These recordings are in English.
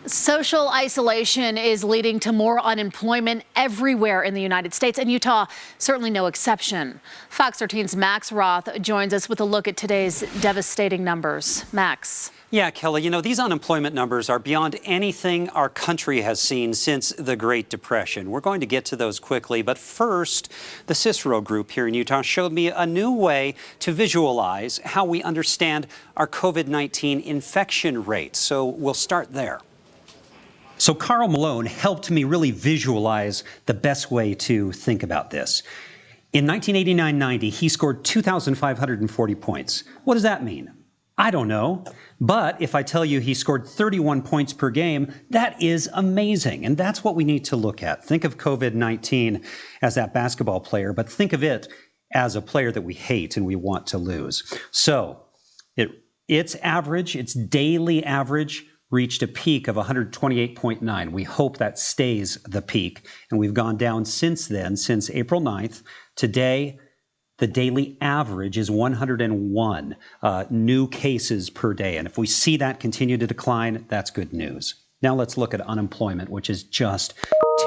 Social isolation is leading to more unemployment everywhere in the United States, and Utah certainly no exception. Fox 13's Max Roth joins us with a look at today's devastating numbers. Max. Yeah, Kelly, these unemployment numbers are beyond anything our country has seen since the Great Depression. We're going to get to those quickly, but first, the Cicero Group here in Utah showed me a new way to visualize how we understand our COVID-19 infection rate. So we'll start there. So Carl Malone helped me really visualize the best way to think about this. In 1989-90, he scored 2,540 points. What does that mean? I don't know. But if I tell you he scored 31 points per game, that is amazing. And that's what we need to look at. Think of COVID-19 as that basketball player, but think of it as a player that we hate and we want to lose. So its daily average, reached a peak of 128.9. We hope that stays the peak. And we've gone down since then, since April 9th. Today, the daily average is 101 new cases per day. And if we see that continue to decline, that's good news. Now let's look at unemployment, which is just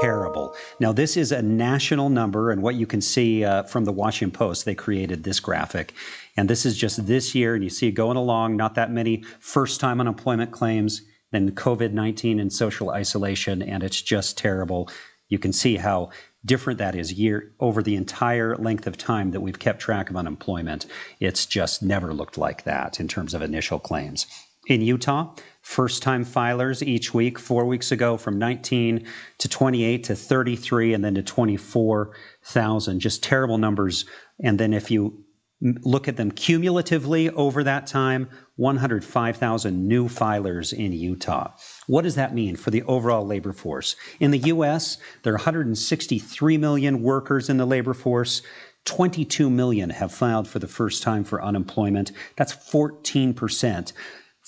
terrible. Now this is a national number, and what you can see from the Washington Post, they created this graphic. And this is just this year, and you see it going along, not that many first-time unemployment claims, then COVID-19 and social isolation, and it's just terrible. You can see how different that is over the entire length of time that we've kept track of unemployment. It's just never looked like that in terms of initial claims. In Utah, first-time filers each week, 4 weeks ago, from 19 to 28 to 33, and then to 24,000. Just terrible numbers. And then if you look at them cumulatively over that time, 105,000 new filers in Utah. What does that mean for the overall labor force? In the U.S., there are 163 million workers in the labor force. 22 million have filed for the first time for unemployment. That's 14%.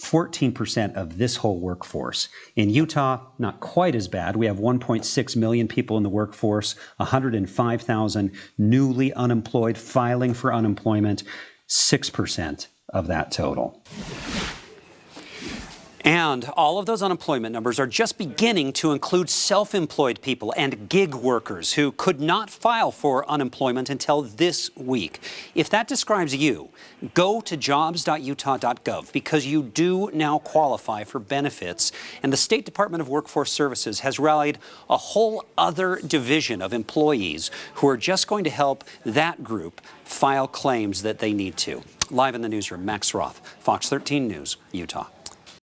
14% of this whole workforce. In Utah, not quite as bad. We have 1.6 million people in the workforce, 105,000 newly unemployed filing for unemployment, 6% of that total. And all of those unemployment numbers are just beginning to include self-employed people and gig workers who could not file for unemployment until this week. If that describes you, go to jobs.utah.gov because you do now qualify for benefits. And the State Department of Workforce Services has rallied a whole other division of employees who are just going to help that group file claims that they need to. Live in the newsroom, Max Roth, Fox 13 News, Utah.